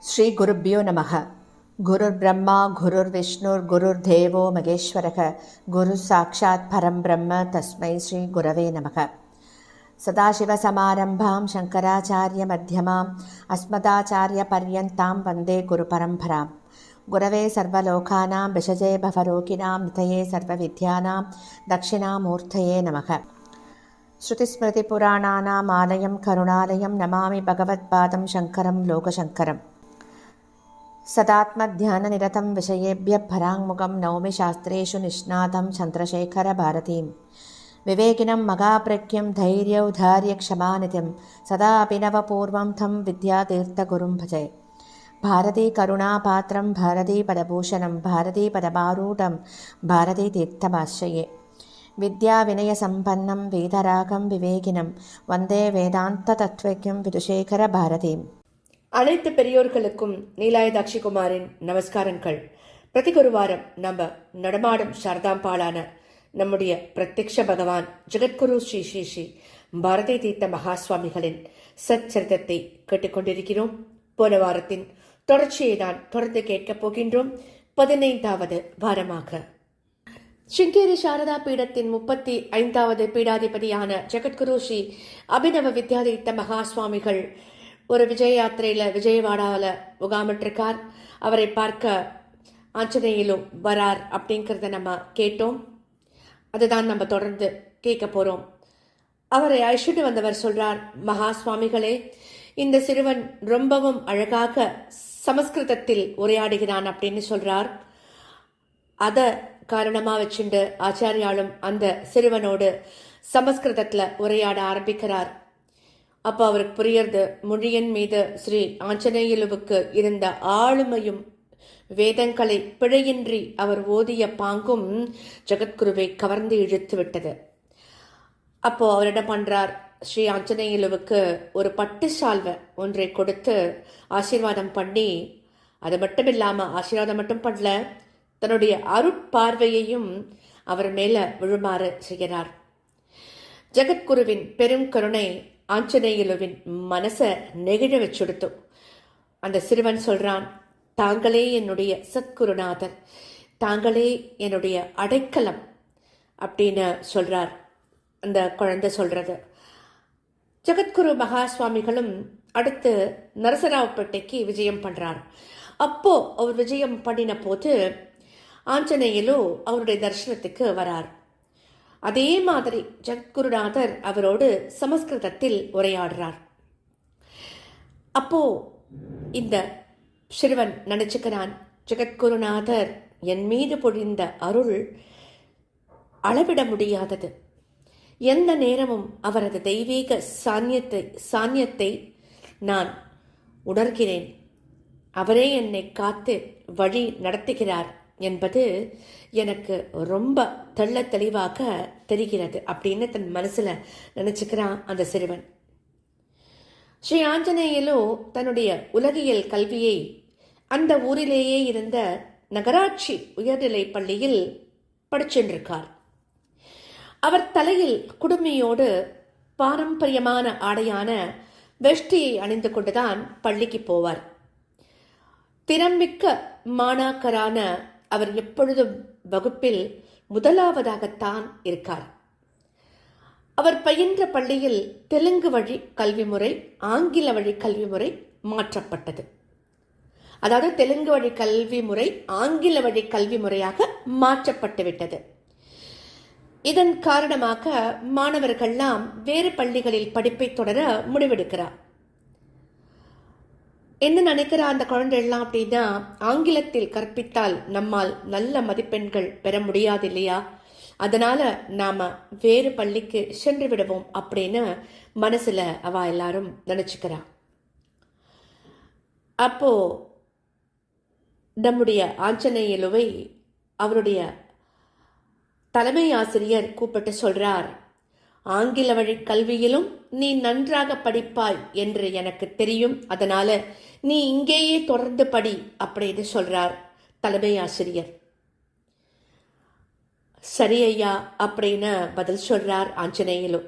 ஸ்ரீ குருப்யோ நமக. குருர் பிரம்மா குருர் விஷ்ணுர் குருர் தேவோ மகேஸ்வரக குரு சாட்சாத் பரம் பிரம்ம தஸ்மை ஸ்ரீ குரவே நமக. சதாசிவசமாரம்பாம் சங்கராச்சாரிய மத்தியமாம் அஸ்மதாச்சாரிய பர்யந்தாம் வந்தே குரு பரம்பராம். குரவே சர்வலோகானாம் விஷஜே பவரோகிணாம் நிதயே சர்வவித்யானாம் தட்சிணாமூர்த்தயே நமக. ஸ்ருதிஸ்மிருதிபுராணானாம் ஆலயம் கருணாலயம் நமாமி பகவத்பாதம் சங்கரம் லோகசங்கரம். सदात्मध्याननिरतं विषयेभ्यः पराङ्मुखं नौमि शास्त्रेषु निष्णातं चन्द्रशेखरभारतीं. विवेकिनं मगाप्रज्ञं धैर्यौधार्यक्षमानिधिं सदा अभिनवपूर्वं तं विद्यातीर्थगुरुं भजे. भारतीकरुणापात्रं भारतीपदभूषणं भारतीपदमारूढं भारतीतीर्थमाश्रये. विद्याविनयसम्पन्नं वेदरागं विवेकिनं वन्दे वेदान्ततत्त्वज्ञं विदुशेखरभारतीम्. அனைத்து பெரியோர்களுக்கும் நீலாயதாட்சி குமாரின் நமஸ்காரங்கள். பிரதிகுருவாரம் நம்ம நடமாடும் சாரதாம்பாளான நம்முடைய பிரத்யக்ஷ பகவான் ஜெகத்குரு ஸ்ரீ ஸ்ரீ ஸ்ரீ பாரதி தீர்த்த மகாஸ்வாமிகளின் சச்சரித்தத்தை கேட்டுக்கொண்டிருக்கிறோம். போன வாரத்தின் தொடர்ச்சியை தான் தொடர்ந்து கேட்கப் போகின்றோம். 15வது வாரமாக சிங்கேரி சாரதா பீடத்தின் 35வது பீடாதிபதியான ஜெகத்குரு ஸ்ரீ அபிநவ வித்யாதீர்த்த மகாஸ்வாமிகள் ஒரு விஜய யாத்திரையில் விஜயவாடாவில் முகாமிட்டிருக்கார். அவரை பார்க்க ஆஞ்சநேயிலும் வரார் அப்படிங்கிறத நம்ம கேட்டோம். அதுதான் நம்ம தொடர்ந்து கேட்க போகிறோம். அவரை அழைச்சிட்டு வந்தவர் சொல்றார், மகா சுவாமிகளே, இந்த சிறுவன் ரொம்பவும் அழகாக சமஸ்கிருதத்தில் உரையாடுகிறான் அப்படின்னு சொல்றார். அதை காரணமாக வச்சுண்டு ஆச்சாரியாலும் அந்த சிறுவனோடு சமஸ்கிருதத்தில் உரையாட ஆரம்பிக்கிறார். அப்போ அவருக்கு புரியறது, மொழியின் மீது ஸ்ரீ ஆஞ்சநேயலுவுக்கு இருந்த ஆளுமையும் வேதங்களை பிழையின்றி அவர் ஓதிய பாங்கும் ஜெகத்குருவை கவர்ந்து இழுத்து விட்டது. அப்போ அவர் என்ன பண்றார், ஸ்ரீ ஆஞ்சநேயலுவுக்கு ஒரு பட்டு சால்வை ஒன்றை கொடுத்து ஆசீர்வாதம் பண்ணி, அது மட்டும் இல்லாம ஆசீர்வாதம் மட்டும் பண்ணல, தன்னுடைய அருட்பார்வையையும் அவர் மேல விழுமாறு செய்கிறார். ஜெகத்குருவின் பெரும் கருணை ஆஞ்சநேயலுவின் மனசை நெகிழ வச்சுடுத்து. அந்த சிறுவன் சொல்றான், தாங்களே என்னுடைய சத்குருநாதர், தாங்களே என்னுடைய அடைக்கலம் அப்படின்னு சொல்றார். அந்த குழந்தை சொல்றது. ஜெகத்குரு மகா சுவாமிகளும் அடுத்து நரசராவ்பேட்டைக்கு விஜயம் பண்றார். அப்போ அவர் விஜயம் பண்ணின போது ஆஞ்சநேயலு அவருடைய தரிசனத்துக்கு வரார். அதே மாதிரி ஜெகத்குருநாதர் அவரோடு சமஸ்கிருதத்தில் உரையாடுறார். அப்போ இந்த சிறுவன் நினைச்சுக்கிறான், ஜெகத்குருநாதர் என் மீது பொழிந்த அருள் அளவிட முடியாதது. எந்த நேரமும் அவரது தெய்வீக சாநியத்தை நான் உணர்கிறேன். அவரே என்னை காத்து வழி நடத்துகிறார் என்பது எனக்கு ரொம்ப தெள்ள தெளிவாக தெரிகிறது அப்படின்னு தன் மனசுல நினைச்சுக்கிறான் அந்த சிறுவன். ஸ்ரீ ஆஞ்சநேயலோ தன்னுடைய உலகியல் கல்வியை அந்த ஊரிலேயே இருந்த நகராட்சி உயர்நிலை பள்ளியில் படிச்சென்றிருக்கார். அவர் தலையில் குடுமியோடு பாரம்பரியமான ஆடையான வெஷ்டியை அணிந்து கொண்டுதான் பள்ளிக்கு போவார். திறமிக்க மாணாக்கரான அவர் எப்பொழுதும் வகுப்பில் முதலாவதாகத்தான் இருக்கார். அவர் பயின்ற பள்ளியில் தெலுங்கு வழி கல்வி முறை, ஆங்கில வழி கல்வி முறை மாற்றப்பட்டது. அதாவது தெலுங்கு வழி கல்வி முறை ஆங்கில வழி கல்வி முறையாக மாற்றப்பட்டு விட்டது. இதன் காரணமாக மாணவர்கள்லாம் வேறு பள்ளிகளில் படிப்பை தொடர முடிவெடுக்கிறார். என்ன நினைக்கிறா அந்த குழந்தை எல்லாம் அப்படின்னா, ஆங்கிலத்தில் கற்பித்தால் நம்மால் நல்ல மதிப்பெண்கள் பெற முடியாது இல்லையா, அதனால நாம வேறு பள்ளிக்கு சென்று விடுவோம் அப்படின்னு மனசுல அவ எல்லாரும் நினைச்சுக்கிறா. அப்போ நம்முடைய ஆஞ்சநேயலுவை அவருடைய தலைமை ஆசிரியர் கூப்பிட்டு சொல்றார், ஆங்கில வழி கல்வியிலும் நீ நன்றாக படிப்பாய் என்று எனக்கு தெரியும், அதனால நீ இங்கேயே தொடர்ந்து படி அப்படின்னு சொல்றார் தலைமை ஆசிரியர். சரி ஐயா அப்படின்னு பதில் சொல்றார் ஆஞ்சநேயலு.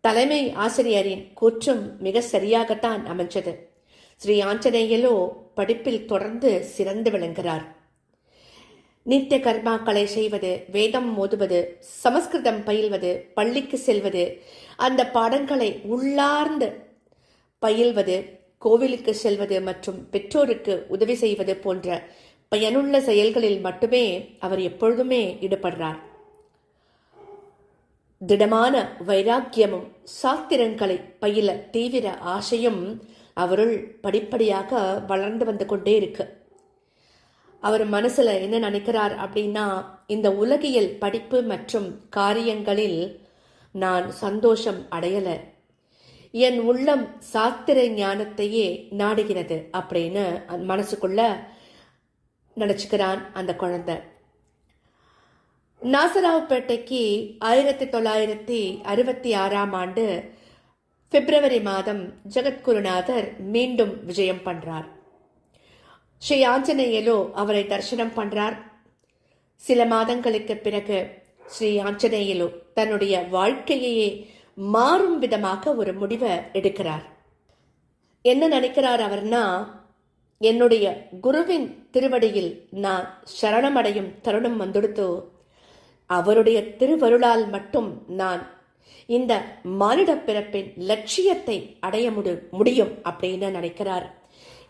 தலைமை ஆசிரியரின் கூற்றும் மிக சரியாகத்தான் அமைஞ்சது. ஸ்ரீ ஆஞ்சநேயலோ படிப்பில் தொடர்ந்து சிறந்து விளங்குகிறார். நித்திய கர்மாக்களை செய்வது, வேதம் ஓதுவது, சமஸ்கிருதம் பயில்வது, பள்ளிக்கு செல்வது, அந்த பாடங்களை உள்ளார்ந்து பயில்வது, கோவிலுக்கு செல்வது மற்றும் பெற்றோருக்கு உதவி செய்வது போன்ற பயனுள்ள செயல்களில் மட்டுமே அவர் எப்பொழுதுமே ஈடுபடுறார். திடமான வைராக்கியமும் சாஸ்திரங்களை பயில தீவிர ஆசையும் அவருள் படிப்படியாக வளர்ந்து வந்து கொண்டே இருக்கு. அவர் மனசுல என்ன நினைக்கிறார் அப்படின்னா, இந்த உலகியல் படிப்பு மற்றும் காரியங்களில் நான் சந்தோஷம் அடையல, என் உள்ளம் சாஸ்திர ஞானத்தையே நாடுகிறது அப்படின்னு மனசுக்குள்ள நினைச்சுக்கிறான் அந்த குழந்தை. நாசராவ்பேட்டைக்கு 1966 பிப்ரவரி மாதம் ஜெகத்குருநாதர் மீண்டும் விஜயம் பண்றார். ஸ்ரீ ஆஞ்சநேயலோ அவரை தரிசனம் பண்றார். சில மாதங்களுக்கு பிறகு ஸ்ரீ ஆஞ்சநேயலோ தன்னுடைய வாழ்க்கையே மாறும் விதமாக ஒரு முடிவை எடுக்கிறார். என்ன நினைக்கிறார் அவர்னா, என்னுடைய குருவின் திருவடியில் நான் சரணமடையும் தருணம் வந்துடுத்தோ, அவருடைய திருவருளால் மட்டும் நான் இந்த மானிட பிறப்பின் லட்சியத்தை அடைய முடியும் அப்படின்னு நினைக்கிறார்.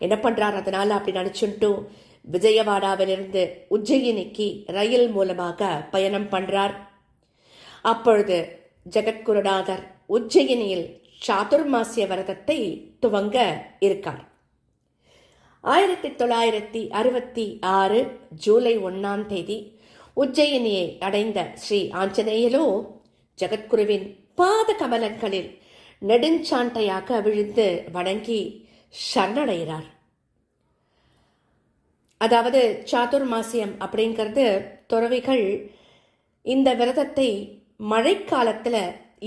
என்ன பண்றார், அதனால அப்படி நினைச்சுட்டு விஜயவாடாவிலிருந்து உஜ்ஜயினிக்கு ரயில் மூலமாக பயணம் பண்றார். அப்பொழுது ஜெகத்குருநாதர் உஜ்ஜயினியில் சாதுர்மாசிய விரதத்தை துவங்க இருக்கார். 1966 ஜூலை 1 உஜ்ஜயினியை அடைந்த ஸ்ரீ ஆஞ்சநேயலோ ஜெகத்குருவின் பாத கமலங்களில் நெடுஞ்சாண்டையாக விழுந்து வணங்கி சரணடைகிறார். அதாவது சாதுர்மாசியம் அப்படிங்கிறது துறவிகள் இந்த விரதத்தை மழைக்காலத்துல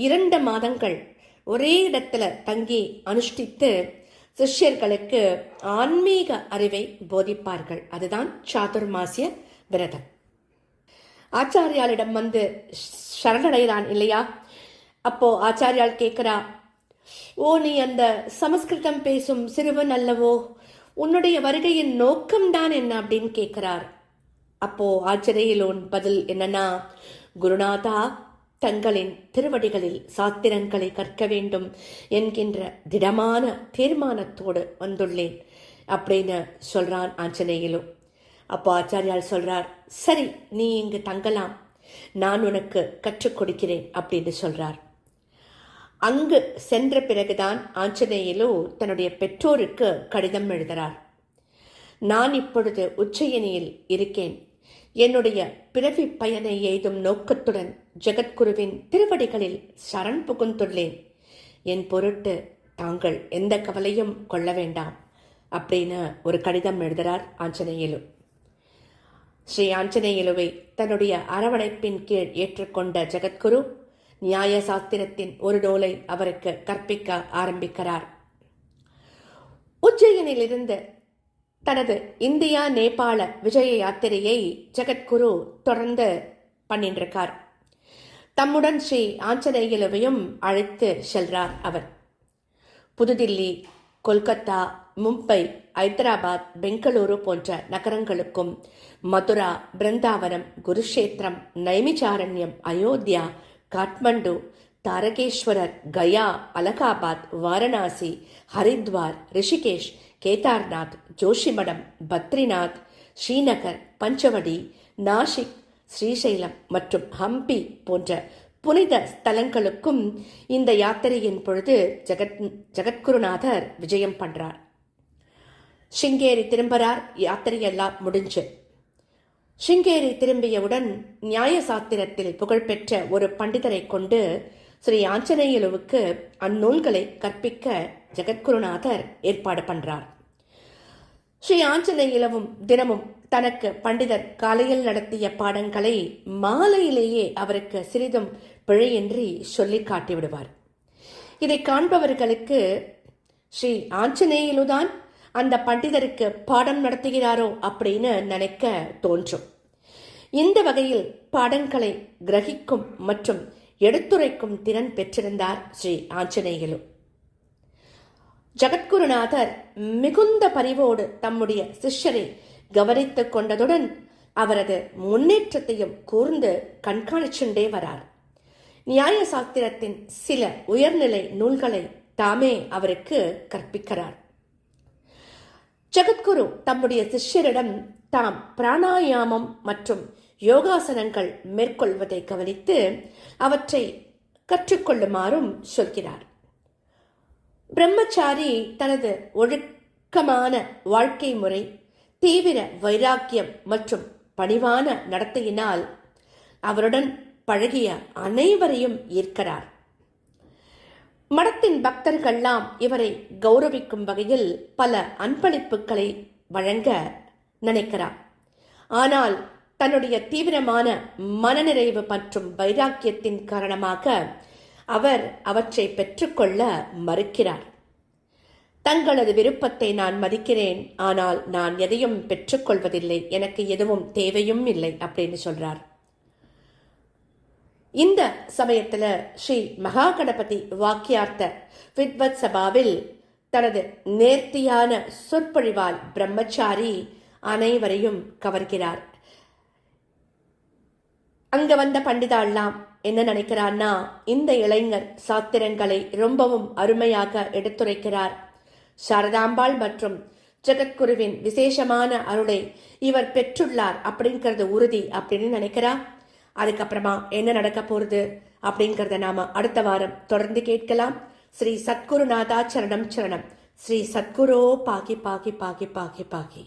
2 மாதங்கள் ஒரே இடத்துல தங்கி அனுஷ்டித்து சிஷ்யர்களுக்கு ஆன்மீக அறிவை போதிப்பார்கள். அதுதான் சாதுர்மாசிய விரதம். ஆச்சாரியாலிடம் வந்து சரணடைகிறான் இல்லையா? அப்போ ஆச்சாரியால் கேட்கிறா, ஓ நீ அந்த சமஸ்கிருதம் பேசும் சிறுவன் அல்லவோ, உன்னுடைய வருகையின் நோக்கம்தான் என்ன அப்படின்னு கேட்கிறார். அப்போ ஆச்சரியலோன் பதில் என்னன்னா, குருநாதா, தங்களின் திருவடிகளில் சாஸ்திரங்களை கற்க வேண்டும் என்கின்ற திடமான தீர்மானத்தோடு வந்துள்ளேன் அப்படின்னு சொல்றான் ஆஞ்சநேயலோ. அப்போ ஆச்சாரியால் சொல்றார், சரி நீ இங்கு தங்கலாம், நான் உனக்கு கற்றுக் கொடுக்கிறேன் அப்படின்னு சொல்றார். அங்கு சென்ற பிறகுதான் ஆஞ்சநேயலோ தன்னுடைய பெற்றோருக்கு கடிதம் எழுதுகிறார். நான் இப்பொழுது உஜ்ஜயினியில் இருக்கேன். என்னுடைய பிறவி பயனை எய்தும் நோக்கத்துடன் ஜெகத்குருவின் திருவடிகளில் சரண் புகுந்துள்ளேன். என் பொருட்டு தாங்கள் எந்த கவலையும் கொள்ள வேண்டாம் அப்படின்னு ஒரு கடிதம் எழுதுகிறார் ஆஞ்சநேயலு. ஸ்ரீ ஆஞ்சநேயலுவை தன்னுடைய அரவணைப்பின் கீழ் ஏற்றுக்கொண்ட ஜெகத்குரு நியாய சாஸ்திரத்தின் ஒரு நூலை அவருக்கு கற்பிக்க ஆரம்பிக்கிறார். உஜ்ஜயினிலிருந்து தனது இந்தியா நேபாள விஜய யாத்திரையை ஜெகத்குரு தொடர்ந்து பண்ணின்றிருக்கார். தம்முடன் ஸ்ரீ ஆஞ்சநேயலுவையும் அழைத்து செல்றார் அவர். புதுதில்லி, கொல்கத்தா, மும்பை, ஐதராபாத், பெங்களூரு போன்ற நகரங்களுக்கும் மதுரா, பிருந்தாவனம், குருஷேத்திரம், நைமிச்சாரண்யம், அயோத்தியா, காட்மண்டு, தாரகேஸ்வரர், கயா, அலகாபாத், வாரணாசி, ஹரித்வார், ரிஷிகேஷ், கேதார்நாத், ஜோஷிமடம், பத்ரிநாத், ஸ்ரீநகர், பஞ்சவடி, நாசிக், ஸ்ரீசைலம் மற்றும் ஹம்பி போன்ற புனித ஸ்தலங்களுக்கும் இந்த யாத்திரையின் பொழுது ஜெகத்குருநாதர் விஜயம் பண்றார். சிங்கேரி திரும்புறார். யாத்திரையெல்லாம் முடிஞ்சு சிங்கேரி திரும்பியவுடன் நியாய சாஸ்திரத்தில் புகழ்பெற்ற ஒரு பண்டிதரை கொண்டு ஸ்ரீ ஆஞ்சநேயலுவுக்கு அந்நூல்களை கற்பிக்க ஜெகத்குருநாதர் ஏற்பாடு பண்றார். ஸ்ரீ ஆஞ்சநேயலுவும் தினமும் தனக்கு பண்டிதர் காலையில் நடத்திய பாடங்களை மாலையிலேயே அவருக்கு சிறிதும் பிழையின்றி சொல்லி காட்டிவிடுவார். இதை காண்பவர்களுக்கு ஸ்ரீ ஆஞ்சநேயலுதான் அந்த பண்டிதருக்கு பாடம் நடத்துகிறாரோ அப்படின்னு நினைக்க தோன்றும். இந்த வகையில் பாடங்களை கிரகிக்கும் மற்றும் எடுத்துரைக்கும் திறன் பெற்றிருந்தார் ஸ்ரீ ஆஞ்சநேயலு. ஜகத்குருநாதர் மிகுந்த பரிவோடு தம்முடைய சிஷ்யரை கவனித்துக் கொண்டதுடன் அவரது முன்னேற்றத்தையும் கூர்ந்து கண்காணிச்சுண்டே வரார். நியாய சாஸ்திரத்தின் சில உயர்நிலை நூல்களை தாமே அவருக்கு கற்பிக்கிறார். ஜகத்குரு தம்முடைய சிஷ்யரிடம் தாம் பிராணாயாமம் மற்றும் யோகாசனங்கள் மேற்கொள்வதை கவனித்து அவற்றை கற்றுக்கொள்ளுமாறும் சொல்கிறார். பிரம்மச்சாரி தனது ஒழுக்கமான வாழ்க்கை முறை, தீவிர வைராக்கியம் மற்றும் பணிவான நடத்தையினால் அவருடன் பழகிய அனைவரையும் ஈர்க்கிறார். மடத்தின் பக்தர்கள்லாம் இவரை கௌரவிக்கும் வகையில் பல அன்பளிப்புகளை வழங்க நினைக்கிறார். ஆனால் தன்னுடைய தீவிரமான மனநிறைவு மற்றும் வைராக்கியத்தின் காரணமாக அவர் அவற்றை பெற்றுக்கொள்ள மறுக்கிறார். தங்களது விருப்பத்தை நான் மதிக்கிறேன், ஆனால் நான் எதையும் பெற்றுக்கொள்வதில்லை, எனக்கு எதுவும் தேவையும் இல்லை அப்படின்னு சொல்றார். இந்த சமயத்துல ஸ்ரீ மகா கணபதி வாக்கியார்த்த வித்வத் சபாவில் தனது நேர்த்தியான சொற்பொழிவால் பிரம்மச்சாரி அனைவரையும் கவர்கிறார். அங்க வந்த பண்டிதாள்லாம் என்ன நினைக்கிறான்னா, இந்த இளைஞர் சாத்திரங்களை ரொம்பவும் அருமையாக எடுத்துரைக்கிறார், சாரதாம்பாள் மற்றும் ஜெகத்குருவின் விசேஷமான அருளை இவர் பெற்றுள்ளார் அப்படிங்கிறது உறுதி அப்படின்னு நினைக்கிறா. அதுக்கப்புறமா என்ன நடக்க போறது அப்படிங்கிறத நாம அடுத்த வாரம் தொடர்ந்து கேட்கலாம். ஸ்ரீ சத்குருநாதா சரணம் சரணம். ஸ்ரீ சத்குரோ பாகி பாகி பாகி பாகி பாகி.